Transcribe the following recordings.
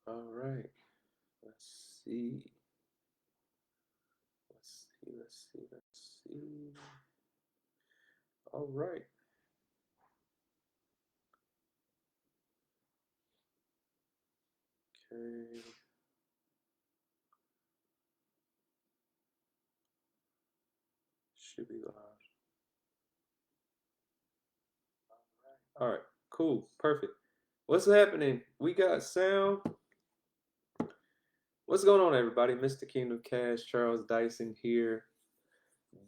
All right. Let's see. Let's see. All right. Okay. Should be live. All right. Cool. Perfect. What's happening? We got sound. What's going on, everybody? Mr. Kingdom Cash, Charles Dyson here.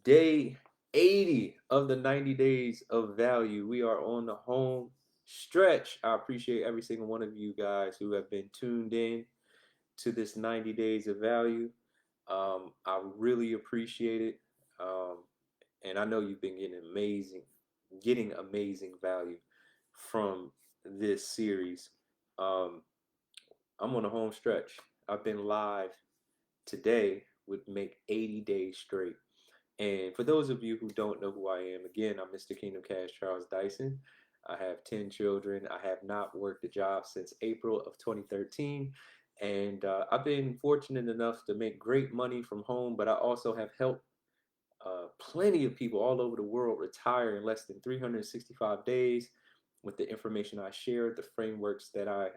Day 80 of the 90 days of value. We are on the home stretch. I appreciate every single one of you guys who have been tuned in to this 90 days of value. I really appreciate it. Um, and I know you've been getting amazing value from this series. Um, I'm on the home stretch. I've been live today would make 80 days straight. And for those of you who don't know who I am, again, I'm Mr. Kingdom Cash Charles Dyson. I have 10 children. I have not worked a job since April of 2013. And I've been fortunate enough to make great money from home, but I also have helped plenty of people all over the world retire in less than 365 days with the information I share, the frameworks that I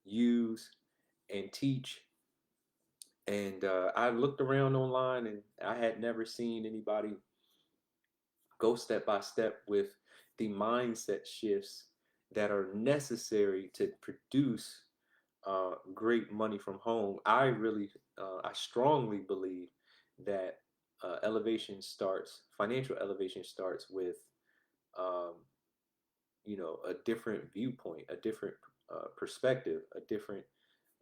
use and teach. And I looked around online and I had never seen anybody go step by step with the mindset shifts that are necessary to produce great money from home. I strongly believe that financial elevation starts with, um, a different viewpoint, a different perspective, a different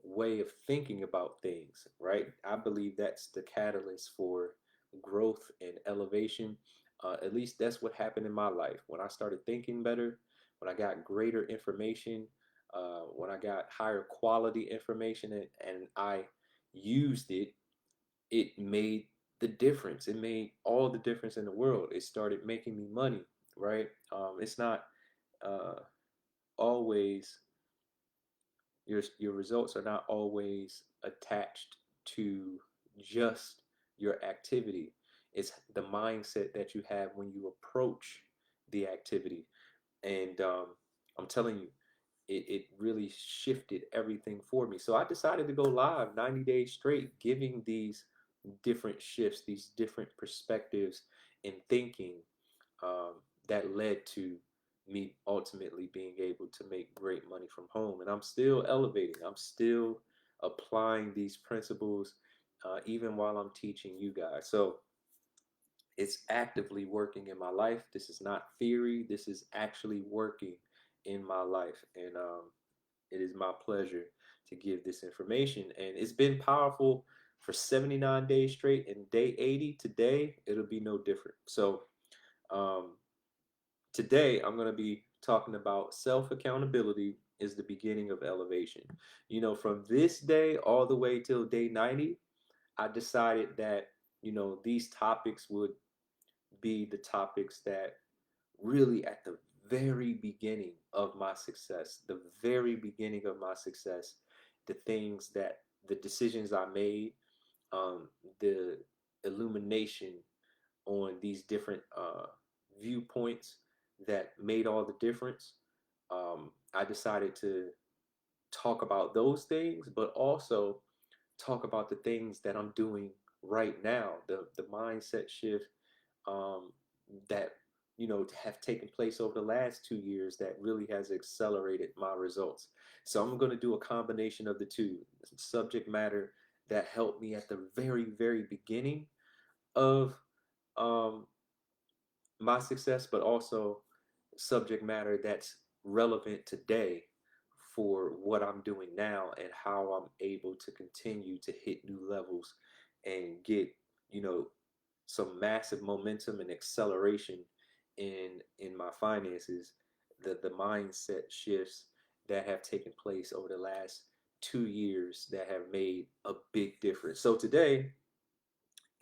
way of thinking about things, right? I believe that's the catalyst for growth and elevation. At least that's what happened in my life. When I started thinking better, when I got greater information, when I got higher quality information and I used it, it made the difference. It made all the difference in the world. It started making me money, right? It's not uh, always your results are not always attached to just your activity. It's the mindset that you have when you approach the activity. And I'm telling you, it really shifted everything for me. So I decided to go live 90 days straight, giving these different shifts, these different perspectives in thinking, um, that led to me ultimately being able to make great money from home. And I'm still elevating, I'm still applying these principles even while I'm teaching you guys. So it's actively working in my life. This is not theory, this is actually working in my life. And it is my pleasure to give this information. And it's been powerful for 79 days straight. And day 80 today, it'll be no different. So um, today I'm going to be talking about self accountability is the beginning of elevation. From this day all the way till day 90, I decided that, these topics would be the topics that really at the very beginning of my success, the very beginning of my success, the decisions I made, the illumination on these different viewpoints that made all the difference. I decided to talk about those things, but also talk about the things that I'm doing right now, the mindset shift um, that have taken place over the last 2 years that really has accelerated my results. So I'm going to do a combination of the two subject matter that helped me at the very, very beginning of um, my success, but also subject matter that's relevant today for what I'm doing now and how I'm able to continue to hit new levels and get, you know, some massive momentum and acceleration in my finances, the mindset shifts that have taken place over the last 2 years that have made a big difference. So today,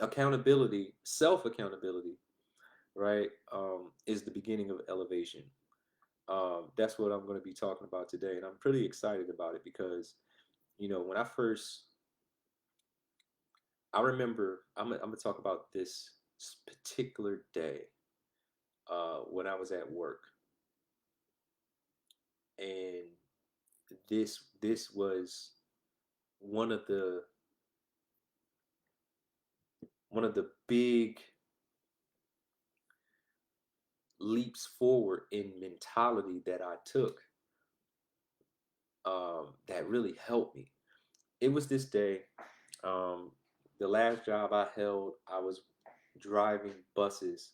accountability, self accountability, right, is the beginning of elevation. That's what I'm going to be talking about today, and I'm pretty excited about it because, when I remember, I'm gonna talk about this particular day when I was at work, and this was one of the one of the big leaps forward in mentality that I took, that really helped me. It was this day. Um, the last job I held, I was driving buses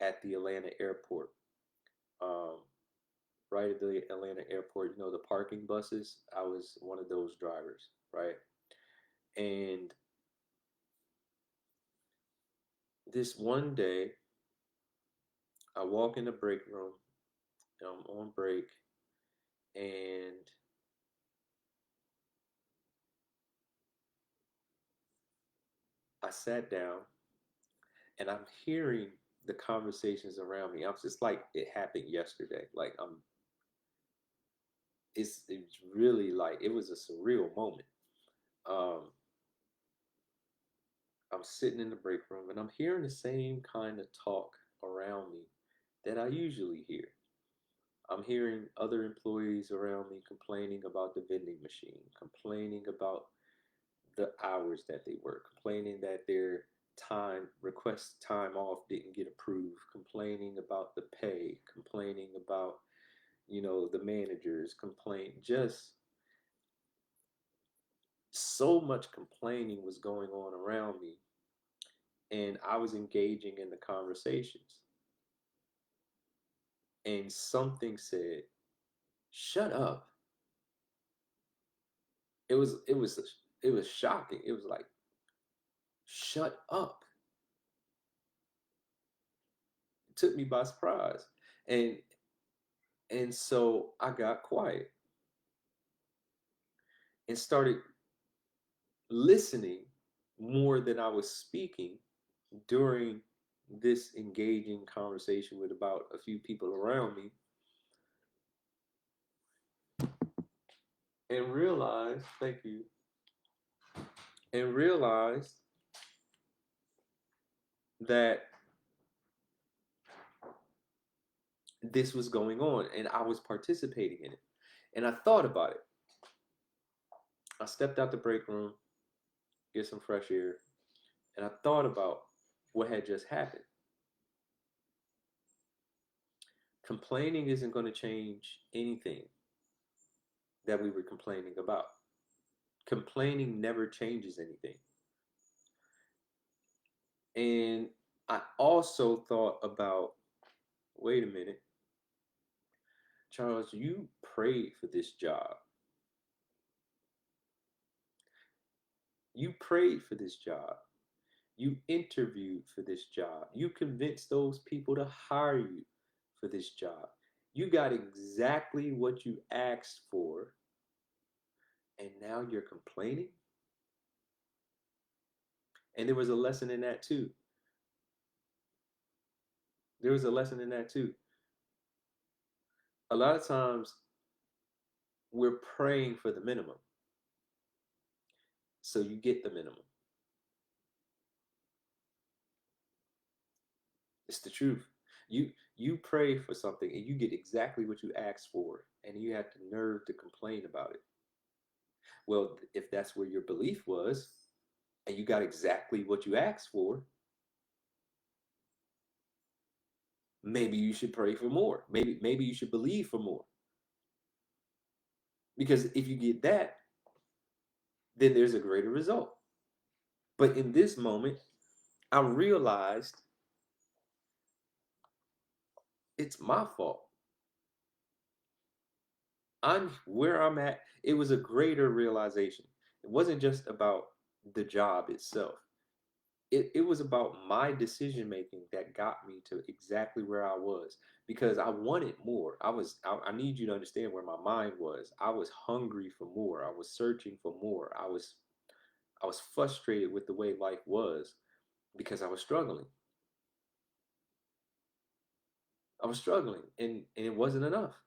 at the Atlanta airport. Um, right at the Atlanta airport, the parking buses. I was one of those drivers, right? And this one day, I walk in the break room, and I'm on break, and I sat down, and I'm hearing the conversations around me. I'm just like it happened yesterday. Like it's really like it was a surreal moment. Um, I'm sitting in the break room, and I'm hearing the same kind of talk around me that I usually hear. I'm hearing other employees around me complaining about the vending machine, complaining about the hours that they work, complaining that their time off didn't get approved, complaining about the pay, complaining about, the managers, just so much complaining was going on around me, and I was engaging in the conversations, and something said, "Shut up." It was shocking. It was like, "Shut up." It took me by surprise. And so I got quiet and started listening more than I was speaking during this engaging conversation with about a few people around me, and realized, thank you, and realized that this was going on and I was participating in it. And I thought about it. I stepped out the break room, get some fresh air, and I thought about what had just happened. Complaining isn't going to change anything that we were complaining about. Complaining never changes anything. And I also thought about, wait a minute, Charles, you prayed for this job. You prayed for this job. You interviewed for this job. You convinced those people to hire you for this job. You got exactly what you asked for, and now you're complaining? And there was a lesson in that too. There was a lesson in that too. A lot of times we're praying for the minimum, so you get the minimum. It's the truth. You pray for something and you get exactly what you asked for, and you have the nerve to complain about it. Well, if that's where your belief was, and you got exactly what you asked for, maybe you should pray for more. Maybe you should believe for more. Because if you get that, then there's a greater result. But in this moment, I realized it's my fault. I'm where I'm at. It was a greater realization. It wasn't just about the job itself. It was about my decision making that got me to exactly where I was, because I wanted more. I need you to understand where my mind was. I was hungry for more. I was searching for more. I was frustrated with the way life was because I was struggling. I was struggling, and it wasn't enough.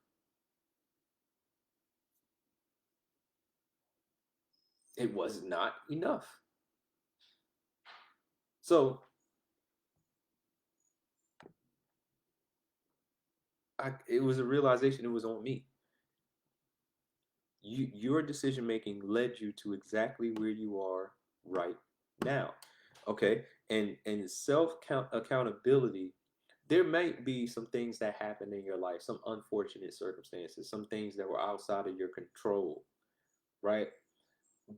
It was not enough. So it was a realization. It was on me. Your decision making led you to exactly where you are right now. Okay, and self accountability. There might be some things that happen in your life, some unfortunate circumstances, some things that were outside of your control, right?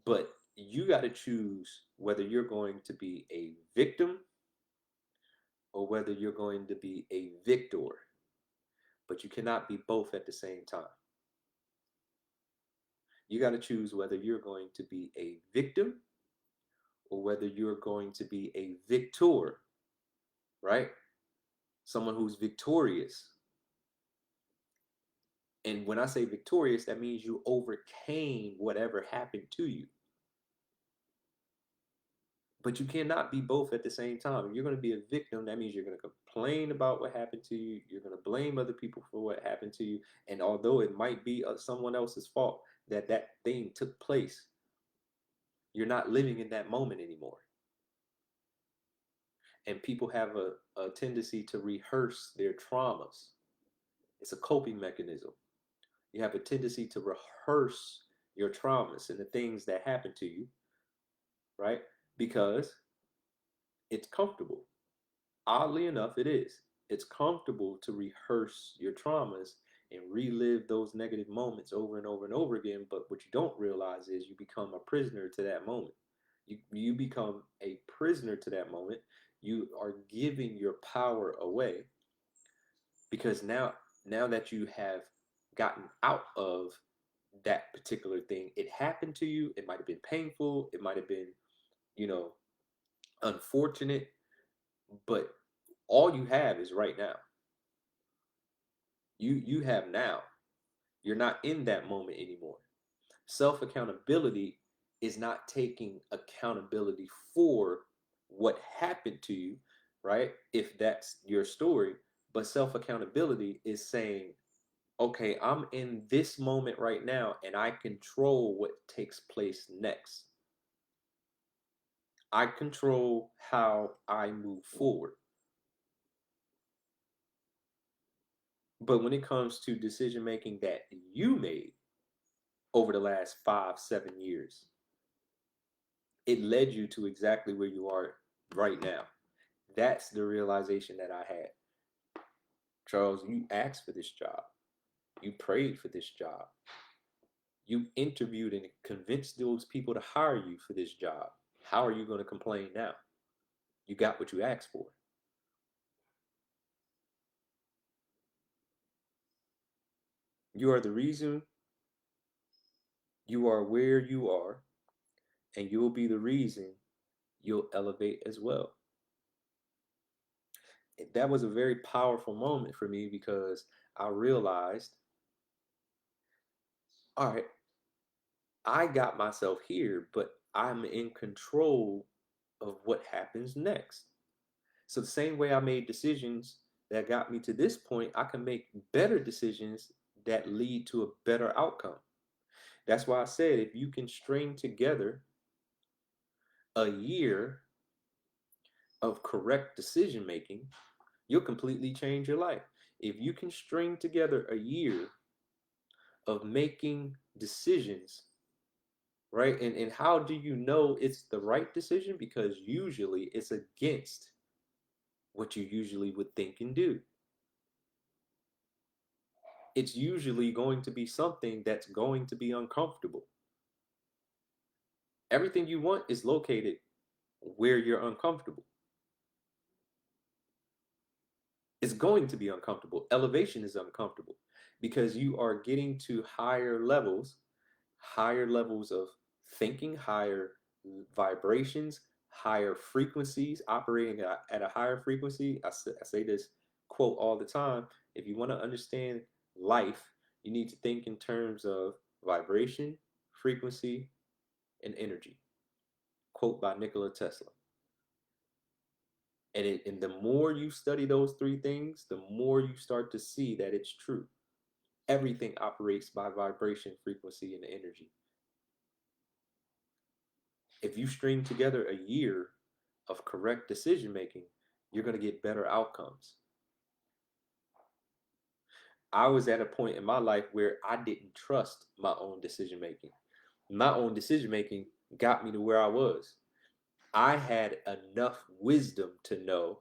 But you got to choose whether you're going to be a victim or whether you're going to be a victor. But you cannot be both at the same time. You got to choose whether you're going to be a victim or whether you're going to be a victor, right? Someone who's victorious. And when I say victorious, that means you overcame whatever happened to you. But you cannot be both at the same time. If you're going to be a victim, that means you're going to complain about what happened to you. You're going to blame other people for what happened to you. And although it might be someone else's fault that that thing took place, you're not living in that moment anymore. And people have a tendency to rehearse their traumas. It's a coping mechanism. You have a tendency to rehearse your traumas and the things that happen to you, right? Because it's comfortable. Oddly enough, it is. It's comfortable to rehearse your traumas and relive those negative moments over and over and over again. But what you don't realize is you become a prisoner to that moment. You become a prisoner to that moment. You are giving your power away because now that you have gotten out of that particular thing, it happened to you. It might have been painful. It might have been, you know, unfortunate, but all you have is right now. You have now. You're not in that moment anymore. Self accountability is not taking accountability for what happened to you, right? If that's your story, but self accountability is saying, okay, I'm in this moment right now and I control what takes place next. I control how I move forward. But when it comes to decision making that you made over the last 5, 7 years, it led you to exactly where you are right now. That's the realization that I had. Charles, you asked for this job. You prayed for this job. You interviewed and convinced those people to hire you for this job. How are you going to complain now? You got what you asked for. You are the reason you are where you are, and you'll be the reason you'll elevate as well. That was a very powerful moment for me because I realized, all right, I got myself here, but I'm in control of what happens next. So the same way I made decisions that got me to this point, I can make better decisions that lead to a better outcome. That's why I said if you can string together a year of correct decision making, you'll completely change your life. If you can string together a year of making decisions, right? And how do you know it's the right decision? Because usually it's against what you usually would think and do. It's usually going to be something that's going to be uncomfortable. Everything you want is located where you're uncomfortable. It's going to be uncomfortable. Elevation is uncomfortable because you are getting to higher levels of thinking, higher vibrations, higher frequencies, operating at a higher frequency. I say this quote all the time. If you want to understand life, you need to think in terms of vibration, frequency, and energy. Quote by Nikola Tesla. And the more you study those three things, the more you start to see that it's true. Everything operates by vibration, frequency, and energy. If you string together a year of correct decision making, you're going to get better outcomes. I was at a point in my life where I didn't trust my own decision making. My own decision making got me to where I was. I had enough wisdom to know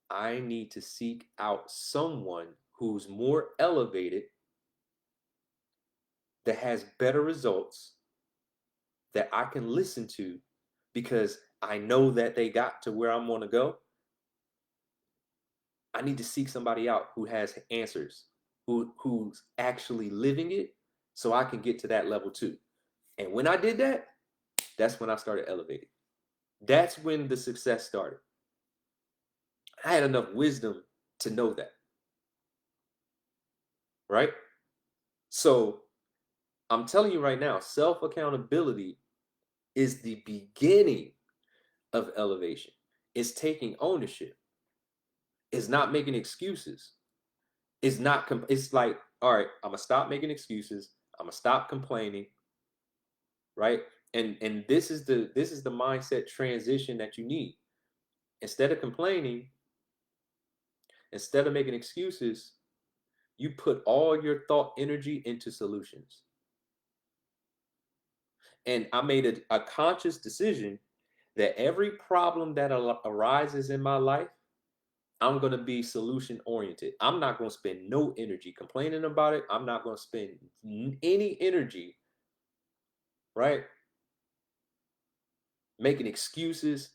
I need to seek out someone who's more elevated, that has better results, that I can listen to because I know that they got to where I'm going to go. I need to seek somebody out who has answers, who's actually living it, so I can get to that level too. And when I did that, that's when I started elevating. That's when the success started. I had enough wisdom to know that. Right? So I'm telling you right now, self accountability is the beginning of elevation. It's taking ownership. It's not making excuses. It's like, all right, I'm gonna stop making excuses. I'm gonna stop complaining, right? And this is the mindset transition that you need. Instead of complaining, instead of making excuses, you put all your thought energy into solutions. And I made a conscious decision that every problem that arises in my life, I'm going to be solution oriented. I'm not going to spend no energy complaining about it. I'm not going to spend any energy, right, making excuses.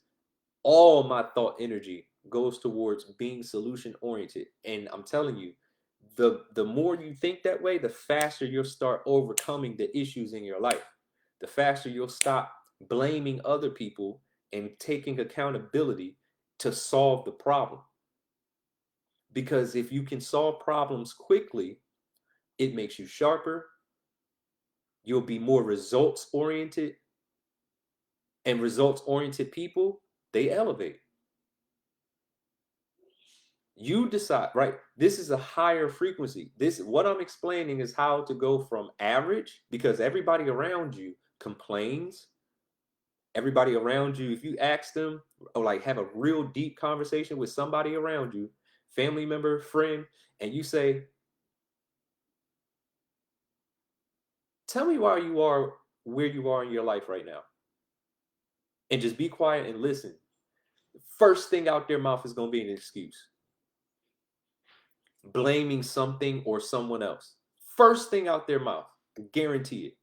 All my thought energy goes towards being solution oriented. And I'm telling you, the more you think that way, the faster you'll start overcoming the issues in your life. The faster you'll stop blaming other people and taking accountability to solve the problem. Because if you can solve problems quickly, it makes you sharper. You'll be more results oriented. And results oriented people, they elevate. You decide, right? This is a higher frequency. This, what I'm explaining is how to go from average, because everybody around you complains. Everybody around you, if you ask them or like have a real deep conversation with somebody around you, family member, friend, and you say, tell me why you are where you are in your life right now. And just be quiet and listen. First thing out their mouth is going to be an excuse, blaming something or someone else. First thing out their mouth, guarantee it.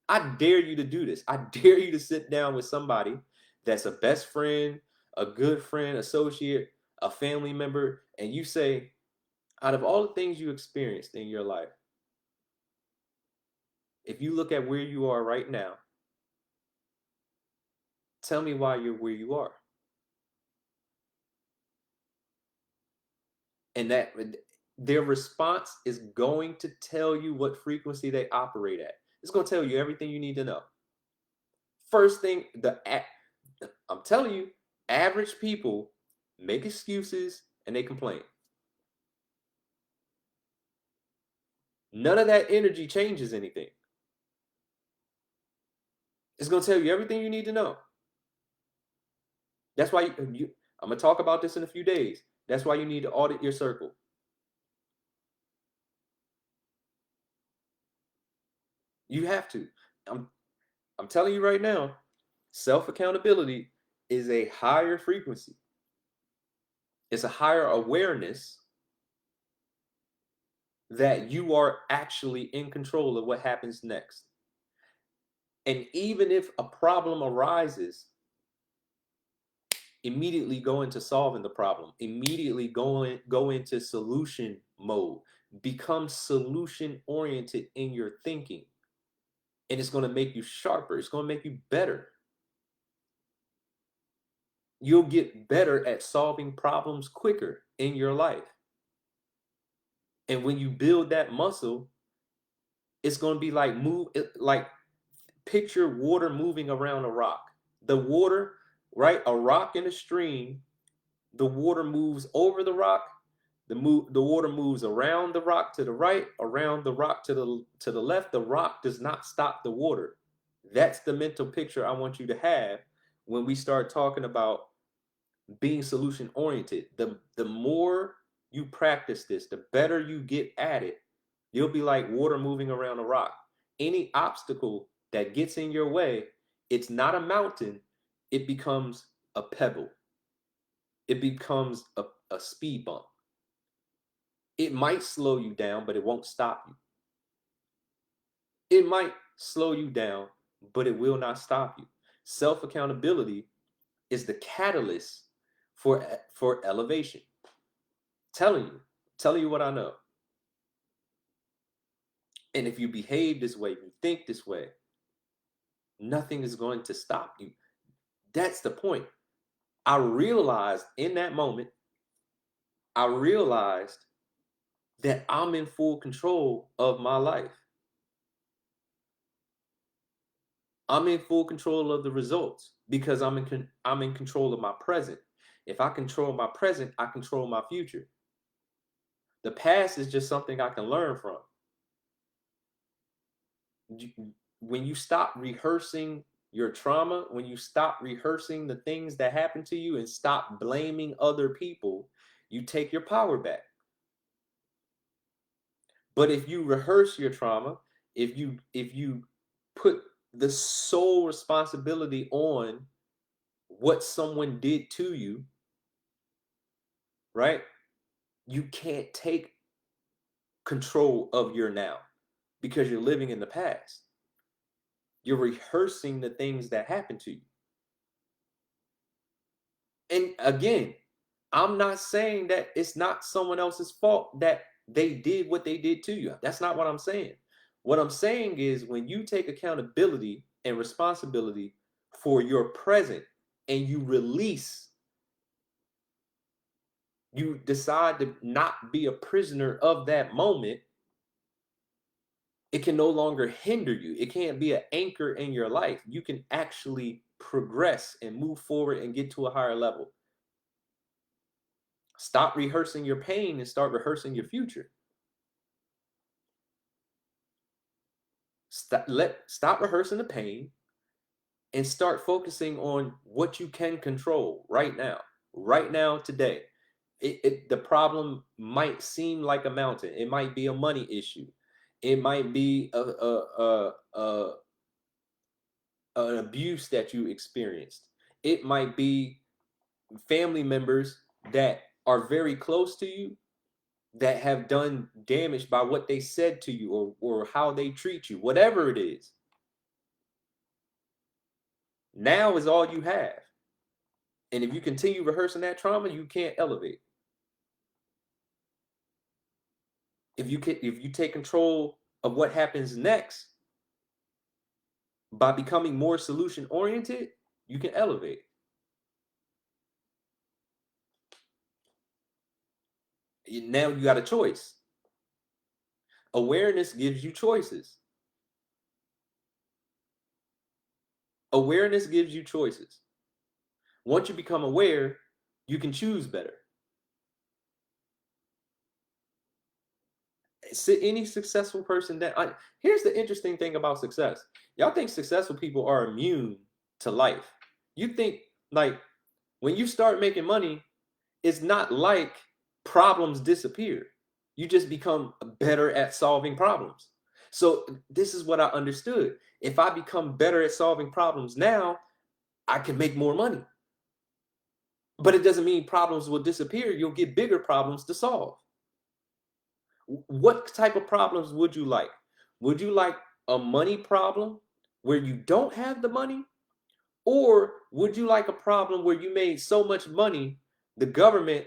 I dare you to do this. I dare you to sit down with somebody that's a best friend, a good friend, associate, a family member, and you say, out of all the things you experienced in your life, if you look at where you are right now, tell me why you're where you are. And that their response is going to tell you what frequency they operate at. It's going to tell you everything you need to know. First thing, I'm telling you, average people make excuses and they complain. None of that energy changes anything. It's going to tell you everything you need to know. That's why I'm going to talk about this in a few days. That's why you need to audit your circle. You have to. I'm telling you right now, self-accountability is a higher frequency. It's a higher awareness that you are actually in control of what happens next. And even if a problem arises, immediately go into solving the problem. Immediately go into solution mode. Become solution oriented in your thinking. And it's going to make you sharper. It's going to make you better. You'll get better at solving problems quicker in your life. And when you build that muscle, it's going to be like picture water moving around a rock. The water, right? A rock in a stream, the water moves over the rock. The water moves around the rock to the right, around the rock to the left. The rock does not stop the water. That's the mental picture I want you to have when we start talking about being solution oriented. The more you practice this, the better you get at it. You'll be like water moving around a rock. Any obstacle that gets in your way, it's not a mountain, it becomes a pebble. It becomes a speed bump. It might slow you down, but it won't stop you. It might slow you down, but it will not stop you. Self accountability is the catalyst for elevation. Telling you what I know. And if you behave this way, you think this way, nothing is going to stop you. That's the point. I realized in that moment, I realized that I'm in full control of my life. I'm in full control of the results because I'm in control of my present. If I control my present, I control my future. The past is just something I can learn from. When you stop rehearsing your trauma, when you stop rehearsing the things that happen to you and stop blaming other people, you take your power back. But if you rehearse your trauma, if you put the sole responsibility on what someone did to you, right? You can't take control of your now because you're living in the past. You're rehearsing the things that happened to you. And again, I'm not saying that it's not someone else's fault that they did what they did to you. That's not what I'm saying. What I'm saying is when you take accountability and responsibility for your present and you release, you decide to not be a prisoner of that moment, it can no longer hinder you. It can't be an anchor in your life. You can actually progress and move forward and get to a higher level. Stop rehearsing your pain and start rehearsing your future. Stop rehearsing the pain and start focusing on what you can control right now, today. The problem might seem like a mountain. It might be a money issue. It might be an abuse that you experienced. It might be family members that are very close to you that have done damage by what they said to you or how they treat you, whatever it is. Now is all you have. And if you continue rehearsing that trauma, you can't elevate. If you take control of what happens next by becoming more solution oriented, you can elevate. Now you got a choice. Awareness gives you choices. Awareness gives you choices. Once you become aware, you can choose better. Any successful person here's the interesting thing about success. Y'all think successful people are immune to life. You think like when you start making money, it's not like problems disappear. You just become better at solving problems. So this is what I understood. If I become better at solving problems now, I can make more money. But it doesn't mean problems will disappear. You'll get bigger problems to solve. What type of problems would you like? Would you like a money problem where you don't have the money? Or would you like a problem where you made so much money, the government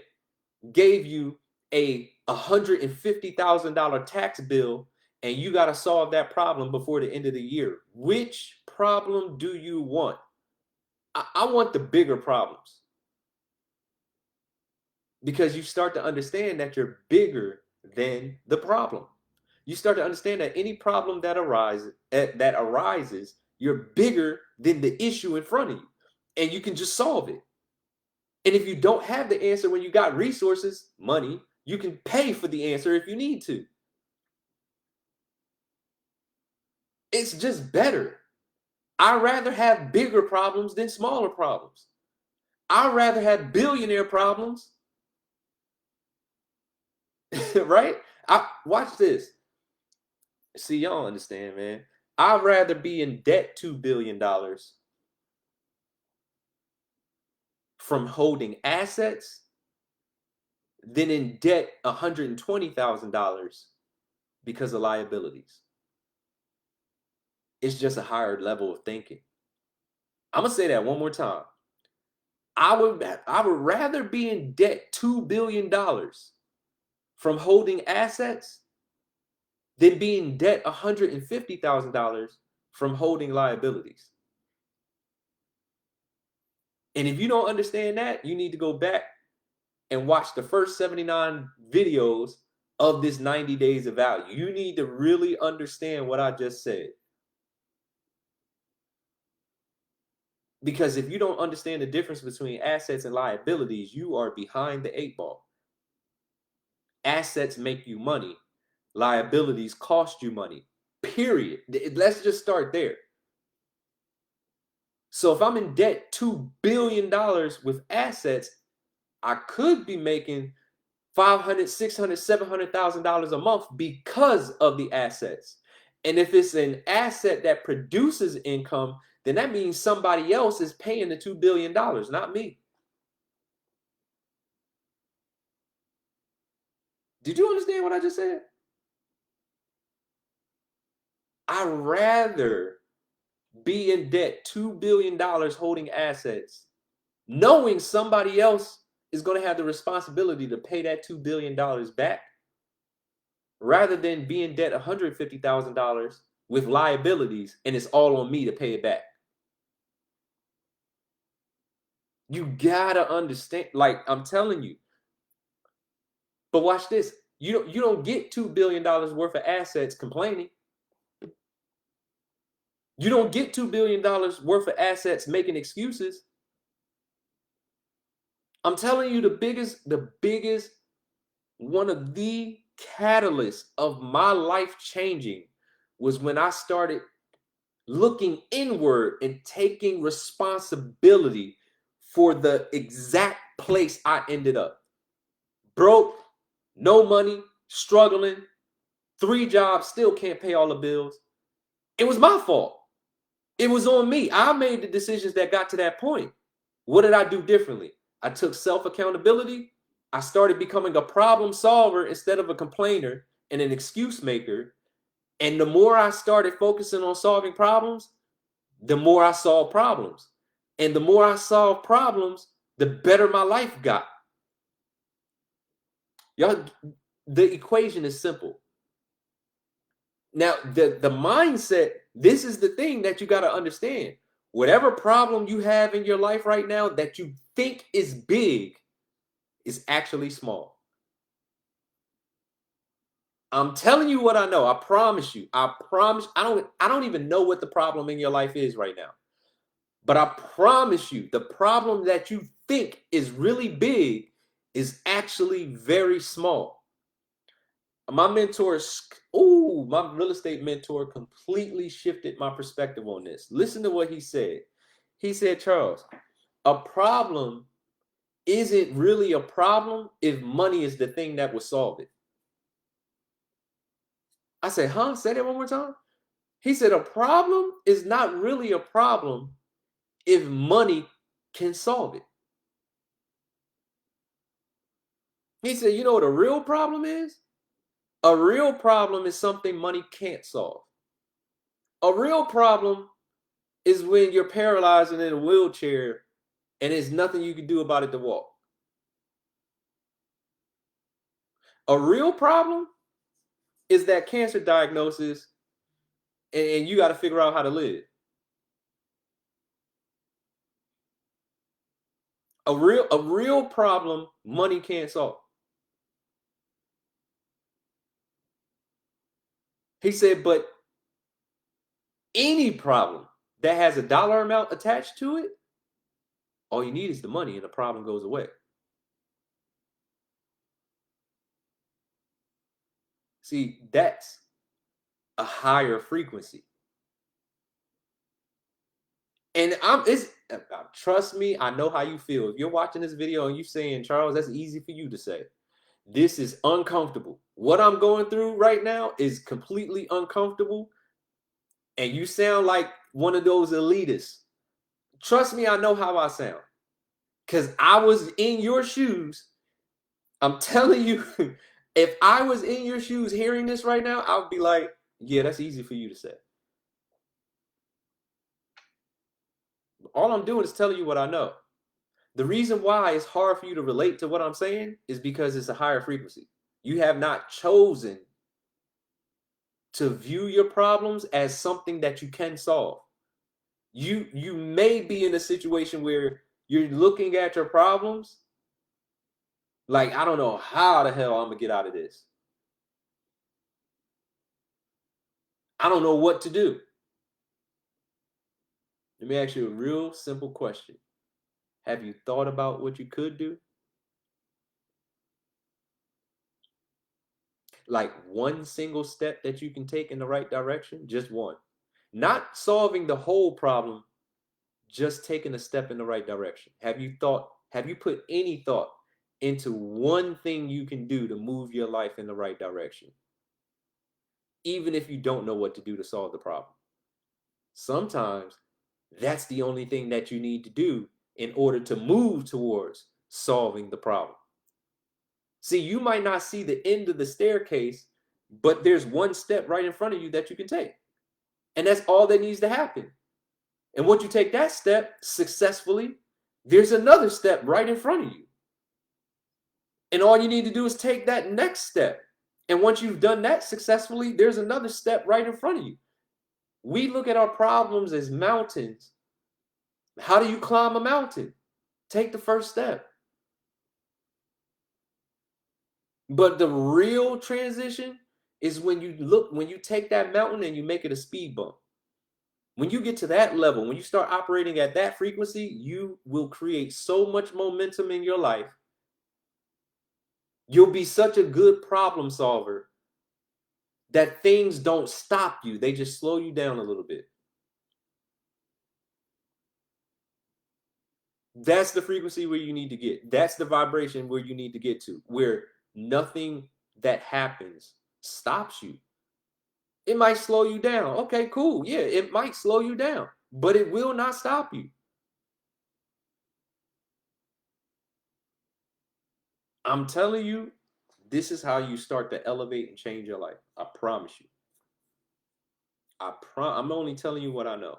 gave you a $150,000 tax bill and you got to solve that problem before the end of the year? Which problem do you want? I want the bigger problems. Because you start to understand that you're bigger than the problem. You start to understand that any problem that arises, you're bigger than the issue in front of you, and you can just solve it. And if you don't have the answer when you got resources, money, you can pay for the answer if you need to. It's just better. I'd rather have bigger problems than smaller problems. I'd rather have billionaire problems, right? Watch this. See, y'all understand, man. I'd rather be in debt $2 billion from holding assets than in debt $120,000 because of liabilities. It's just a higher level of thinking. I'm gonna say that one more time. I would rather be in debt $2 billion from holding assets than be in debt $150,000 from holding liabilities. And if you don't understand that, you need to go back and watch the first 79 videos of this 90 days of value. You need to really understand what I just said. Because if you don't understand the difference between assets and liabilities, you are behind the 8 ball. Assets make you money. Liabilities cost you money. Period. Let's just start there. So if I'm in debt $2 billion with assets, I could be making $500,000, $600,000, $700,000 a month because of the assets. And if it's an asset that produces income, then that means somebody else is paying the $2 billion, not me. Did you understand what I just said? I'd rather be in debt $2 billion holding assets, knowing somebody else is going to have the responsibility to pay that $2 billion back, rather than be in debt $150,000 with liabilities and it's all on me to pay it back. You gotta understand, like I'm telling you. But watch this. You don't get $2 billion worth of assets complaining. You don't get $2 billion worth of assets making excuses. I'm telling you, the biggest, one of the catalysts of my life changing was when I started looking inward and taking responsibility for the exact place I ended up. Broke, no money, struggling, 3 jobs, still can't pay all the bills. It was my fault. It was on me. I made the decisions that got to that point. What did I do differently? I took self accountability. I started becoming a problem solver instead of a complainer and an excuse maker. And the more I started focusing on solving problems, the more I solved problems. And the more I solved problems, the better my life got. Y'all, the equation is simple. Now, the mindset, this is the thing that you got to understand. Whatever problem you have in your life right now that you think is big is actually small. I'm telling you what I know. I promise you. I promise. I don't even know what the problem in your life is right now. But I promise you, the problem that you think is really big is actually very small. My mentor, my real estate mentor completely shifted my perspective on this. Listen to what he said. He said, Charles, a problem isn't really a problem if money is the thing that will solve it. I said, huh? Say that one more time. He said, a problem is not really a problem if money can solve it. He said, you know what a real problem is? A real problem is something money can't solve. A real problem is when you're paralyzed and in a wheelchair and there's nothing you can do about it to walk. A real problem is that cancer diagnosis and you got to figure out how to live. A real problem money can't solve. He said, but any problem that has a dollar amount attached to it, all you need is the money and the problem goes away. See, that's a higher frequency. And trust me, I know how you feel. If you're watching this video and you're saying, Charles, that's easy for you to say. This is uncomfortable. What I'm going through right now is completely uncomfortable. And you sound like one of those elitists. Trust me, I know how I sound. Because I was in your shoes. I'm telling you, if I was in your shoes hearing this right now, I would be like, yeah, that's easy for you to say. All I'm doing is telling you what I know. The reason why it's hard for you to relate to what I'm saying is because it's a higher frequency. You have not chosen to view your problems as something that you can solve. You may be in a situation where you're looking at your problems like, I don't know how the hell I'm gonna get out of this. I don't know what to do. Let me ask you a real simple question. Have you thought about what you could do? Like one single step that you can take in the right direction? Just one. Not solving the whole problem, just taking a step in the right direction. Have you put any thought into one thing you can do to move your life in the right direction? Even if you don't know what to do to solve the problem. Sometimes that's the only thing that you need to do in order to move towards solving the problem. See, you might not see the end of the staircase, but there's one step right in front of you that you can take. And that's all that needs to happen. And once you take that step successfully, there's another step right in front of you. And all you need to do is take that next step. And once you've done that successfully, there's another step right in front of you. We look at our problems as mountains. How do you climb a mountain? Take the first step. But the real transition is when you take that mountain and you make it a speed bump. When you get to that level, when you start operating at that frequency, you will create so much momentum in your life. You'll be such a good problem solver that things don't stop you. They just slow you down a little bit. That's the frequency where you need to get. That's the vibration where you need to get to, where nothing that happens stops you. It might slow you down. Okay, cool. Yeah, it might slow you down, but it will not stop you. I'm telling you, this is how you start to elevate and change your life. I promise you. I'm only telling you what I know.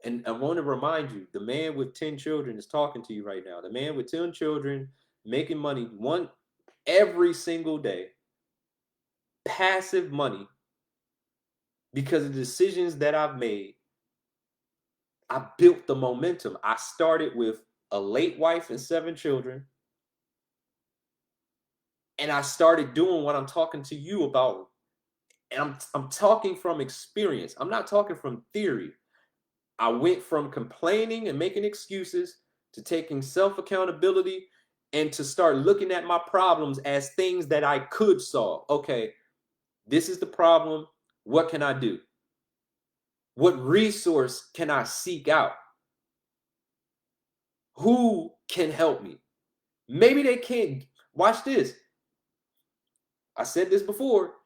And I want to remind you, the man with 10 children is talking to you right now. The man with 10 children making money every single day, passive money, because of the decisions that I've made. I built the momentum. I started with a late wife and 7 children. And I started doing what I'm talking to you about. And I'm talking from experience. I'm not talking from theory. I went from complaining and making excuses to taking self-accountability and to start looking at my problems as things that I could solve. Okay, this is the problem. What can I do? What resource can I seek out? Who can help me? Maybe they can't. Watch this. I said this before.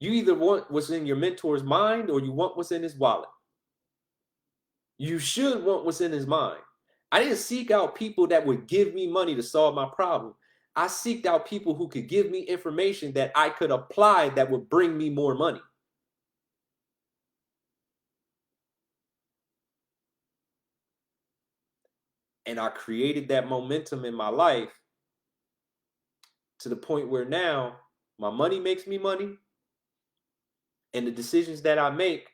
You either want what's in your mentor's mind or you want what's in his wallet. You should want what's in his mind. I didn't seek out people that would give me money to solve my problem. I seeked out people who could give me information that I could apply that would bring me more money. And I created that momentum in my life to the point where now my money makes me money. And the decisions that I make,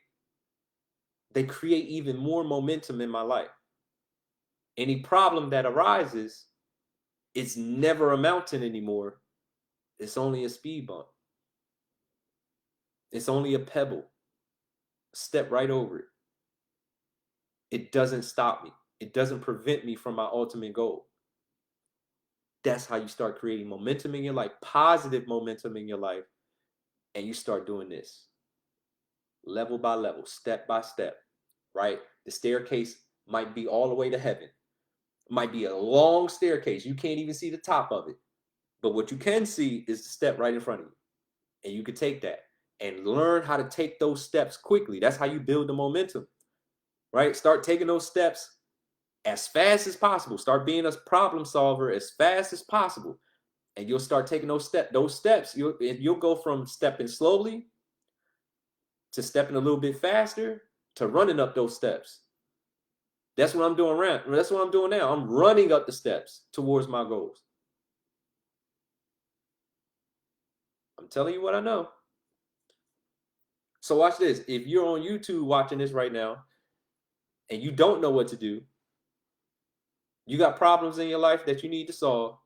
they create even more momentum in my life. Any problem that arises, it's never a mountain anymore. It's only a speed bump. It's only a pebble. Step right over it. It doesn't stop me. It doesn't prevent me from my ultimate goal. That's how you start creating momentum in your life, positive momentum in your life. And you start doing this level by level, step by step, right? The staircase might be all the way to heaven. It might be a long staircase. You can't even see the top of it. But what you can see is the step right in front of you. And you can take that and learn how to take those steps quickly. That's how you build the momentum, right? Start taking those steps as fast as possible. Start being a problem solver as fast as possible. And you'll start taking those steps. You'll go from stepping slowly to stepping a little bit faster to running up those steps. That's what I'm doing That's what I'm doing now. I'm running up the steps towards my goals. I'm telling you what I know. So watch this. If you're on YouTube watching this right now and you don't know what to do, you got problems in your life that you need to solve,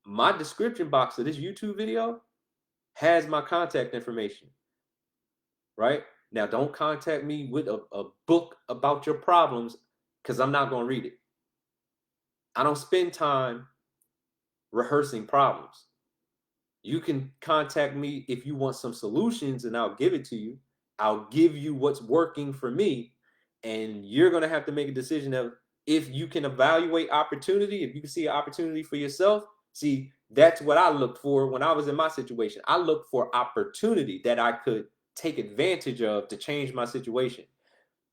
my description box of this YouTube video has my contact information, right? Now, don't contact me with a book about your problems because I'm not going to read it. I don't spend time rehearsing problems. You can contact me if you want some solutions and I'll give it to you. I'll give you what's working for me. And you're going to have to make a decision of if you can evaluate opportunity, if you can see an opportunity for yourself. See, that's what I looked for when I was in my situation. I looked for opportunity that I could take advantage of to change my situation.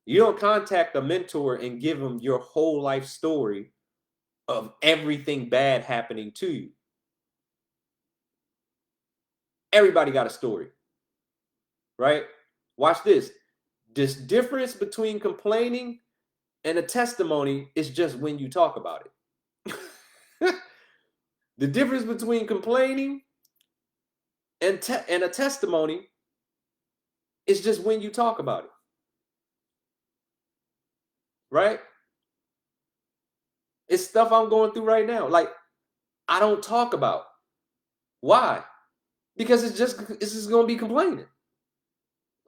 You don't contact a mentor and give them your whole life story of everything bad happening to you. Everybody got a story, right? Watch this. This difference between complaining and a testimony is just when you talk about it. The difference between complaining and a testimony is just when you talk about it, right? It's stuff I'm going through right now. Like, I don't talk about. Why? Because it's just going to be complaining.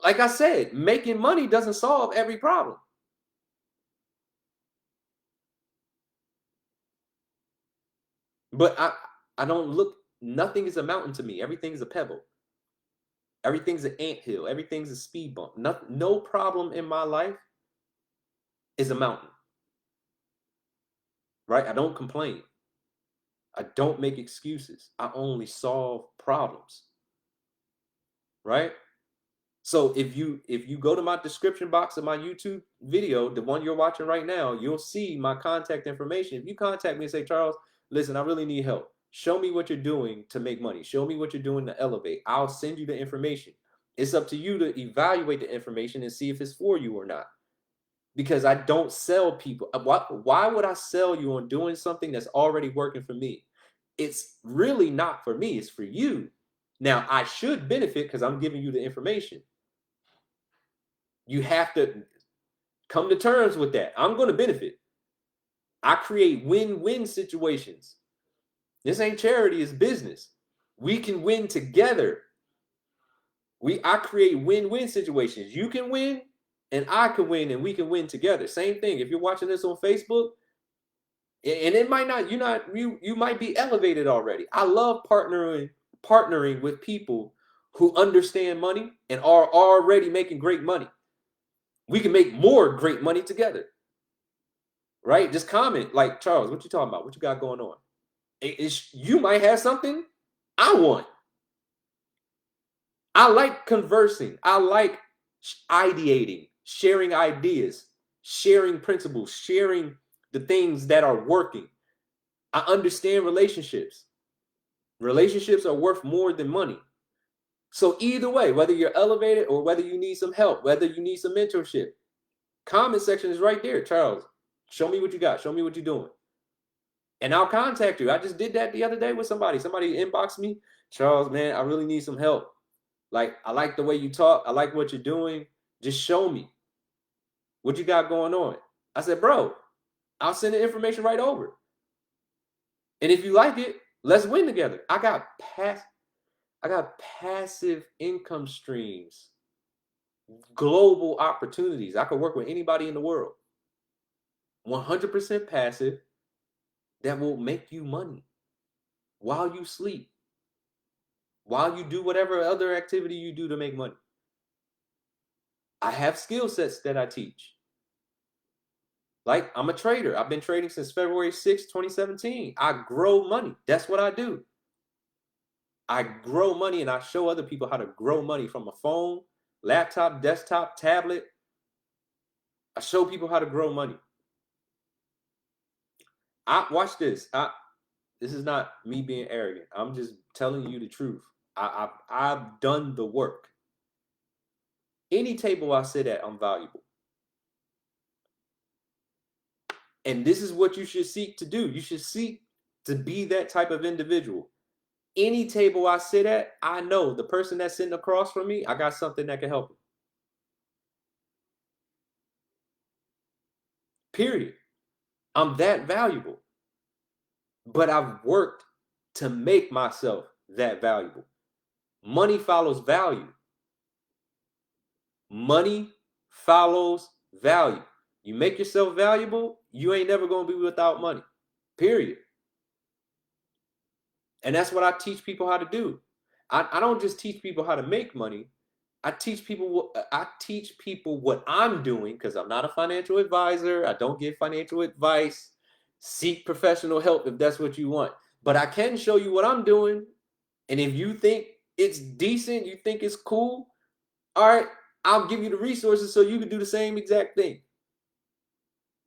Like I said, making money doesn't solve every problem. But I don't look, nothing is a mountain to me. Everything is a pebble. Everything's an anthill. Everything's a speed bump. No problem in my life is a mountain. Right? I don't complain. I don't make excuses. I only solve problems. Right? So if you go to my description box of my YouTube video, the one you're watching right now, you'll see my contact information. If you contact me and say, Charles, listen, I really need help. Show me what you're doing to make money. Show me what you're doing to elevate. I'll send you the information. It's up to you to evaluate the information and see if it's for you or not. Because I don't sell people. Why would I sell you on doing something that's already working for me? It's really not for me. It's for you. Now, I should benefit because I'm giving you the information. You have to come to terms with that. I'm going to benefit. I create win-win situations. This ain't charity, it's business. We can win together. I create win-win situations. You can win and I can win and we can win together. Same thing. If you're watching this on Facebook, and it might not, you might be elevated already. I love partnering with people who understand money and are already making great money. We can make more great money together. Right? Just comment like, Charles, what you talking about? What you got going on? You might have something I want. I like conversing. I like ideating, sharing ideas, sharing principles, sharing the things that are working. I understand relationships. Relationships are worth more than money. So either way, whether you're elevated or whether you need some help, whether you need some mentorship, comment section is right there. Charles, show me what you got. Show me what you're doing. And I'll contact you. I just did that the other day with somebody. Somebody inboxed me. Charles, man, I really need some help. Like, I like the way you talk. I like what you're doing. Just show me what you got going on. I said, bro, I'll send the information right over. And if you like it, let's win together. I got passive income streams, global opportunities. I could work with anybody in the world. 100% passive that will make you money while you sleep, while you do whatever other activity you do to make money. I have skill sets that I teach. Like, I'm a trader. I've been trading since February 6, 2017. I grow money. That's what I do. I grow money, and I show other people how to grow money from a phone, laptop, desktop, tablet. I show people how to grow money. I watch this. This is not me being arrogant. I'm just telling you the truth. I've done the work. Any table I sit at, I'm valuable. And this is what you should seek to do. You should seek to be that type of individual. Any table I sit at, I know the person that's sitting across from me, I got something that can help them. Period. I'm that valuable. But I've worked to make myself that valuable. Money follows value. Money follows value. You make yourself valuable, you ain't never going to be without money. Period. And that's what I teach people how to do. I don't just teach people how to make money. I teach people what I'm doing, because I'm not a financial advisor. I don't give financial advice. Seek professional help if that's what you want. But I can show you what I'm doing. And if you think it's decent, you think it's cool, all right, I'll give you the resources so you can do the same exact thing.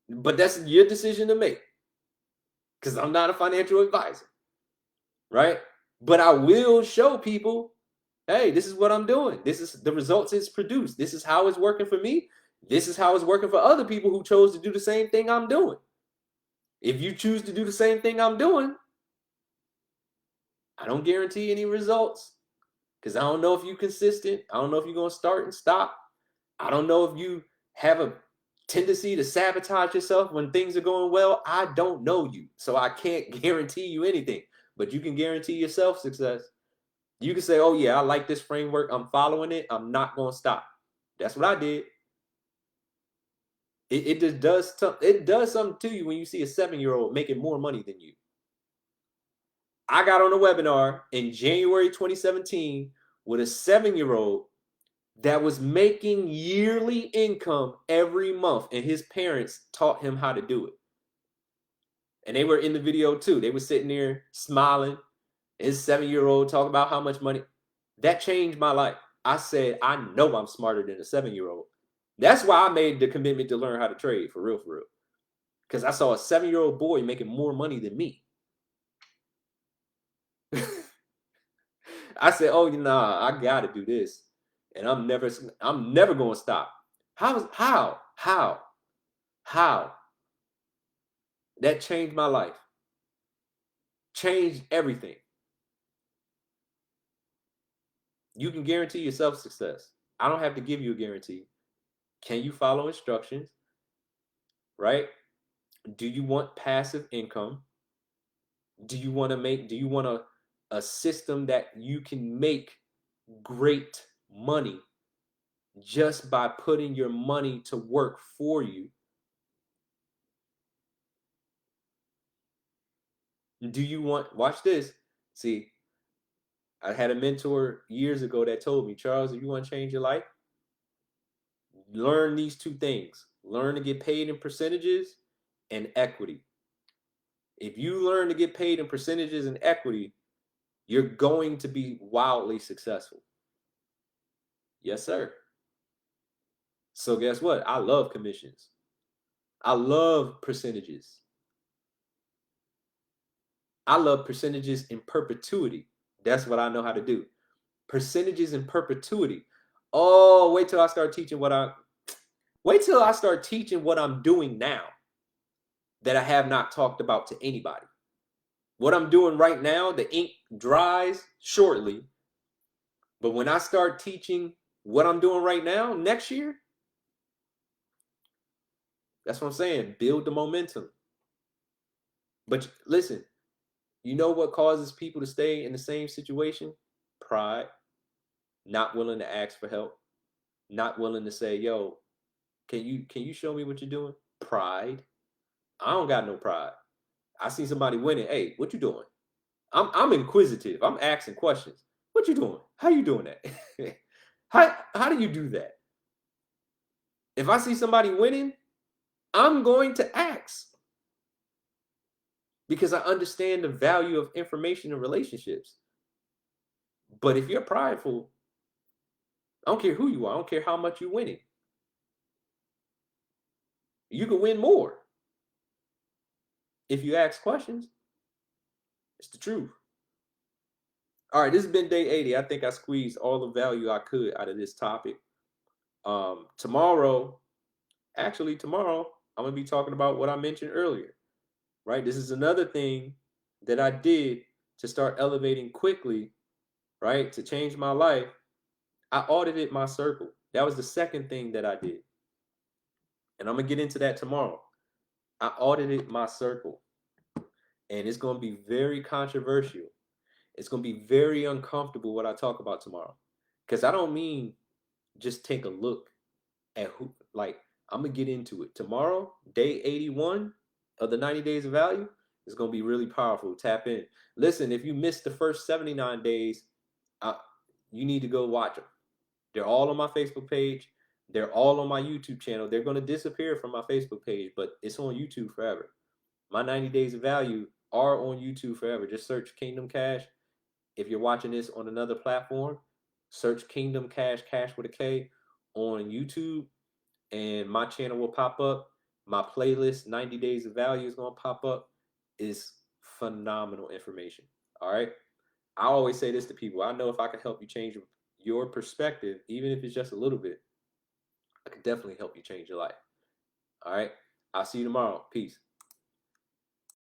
But that's your decision to make, because I'm not a financial advisor, right? But I will show people, hey, this is what I'm doing. This is the results it's produced. This is how it's working for me. This is how it's working for other people who chose to do the same thing I'm doing. If you choose to do the same thing I'm doing, I don't guarantee any results, because I don't know if you're consistent. I don't know if you're going to start and stop. I don't know if you have a tendency to sabotage yourself when things are going well. I don't know you, so I can't guarantee you anything, but you can guarantee yourself success. You can say, oh yeah, I like this framework. I'm following it. I'm not going to stop. That's what I did. It just does something to you when you see a 7-year-old making more money than you. I got on a webinar in January 2017 with a 7-year-old that was making yearly income every month, and his parents taught him how to do it. And they were in the video too. They were sitting there smiling. His 7-year-old talking about how much money. That changed my life. I said, I know I'm smarter than a 7-year-old. That's why I made the commitment to learn how to trade, for real, for real. Because I saw a 7-year-old boy making more money than me. I said, oh, nah, I got to do this. And I'm never going to stop. How? That changed my life. Changed everything. You can guarantee yourself success. I don't have to give you a guarantee. Can you follow instructions? Right? Do you want passive income? Do you want a system that you can make great money just by putting your money to work for you? Do you want, watch this. See, I had a mentor years ago that told me, Charles, if you want to change your life, learn these two things. Learn to get paid in percentages and equity. If you learn to get paid in percentages and equity, you're going to be wildly successful. Yes, sir. So guess what? I love commissions. I love percentages. I love percentages in perpetuity. That's what I know how to do. Percentages in perpetuity. Oh, wait till I start teaching what I'm doing now that I have not talked about to anybody. What I'm doing right now, the ink dries shortly. But when I start teaching what I'm doing right now next year, that's what I'm saying. Build the momentum. But listen, you know what causes people to stay in the same situation? Pride. Not willing to ask for help. Not willing to say, yo, can you show me what you're doing? Pride. I don't got no pride. I see somebody winning. Hey, what you doing? I'm inquisitive. I'm asking questions. What you doing? How you doing that? how do you do that? If I see somebody winning, I'm going to ask because I understand the value of information in relationships. But if you're prideful, I don't care who you are, I don't care how much you're winning. You can win more if you ask questions. It's the truth. All right, this has been day 80. I think I squeezed all the value I could out of this topic. Tomorrow, I'm going to be talking about what I mentioned earlier, right? This is another thing that I did to start elevating quickly, right? To change my life. I audited my circle. That was the second thing that I did. And I'm going to get into that tomorrow. I audited my circle. And it's going to be very controversial. It's going to be very uncomfortable what I talk about tomorrow. Because I don't mean just take a look at who, like, I'm going to get into it. Tomorrow, day 81 of the 90 Days of Value is going to be really powerful. Tap in. Listen, if you missed the first 79 days, you need to go watch them. They're all on my Facebook page. They're all on my YouTube channel. They're going to disappear from my Facebook page, but it's on YouTube forever. My 90 Days of Value are on YouTube forever. Just search Kingdom Cash. If you're watching this on another platform, search Kingdom Cash, Cash with a K, on YouTube, and my channel will pop up. My playlist, 90 Days of Value, is going to pop up. It's phenomenal information. All right. I always say this to people. I know if I can help you change your perspective, even if it's just a little bit, I can definitely help you change your life. All right. I'll see you tomorrow. Peace.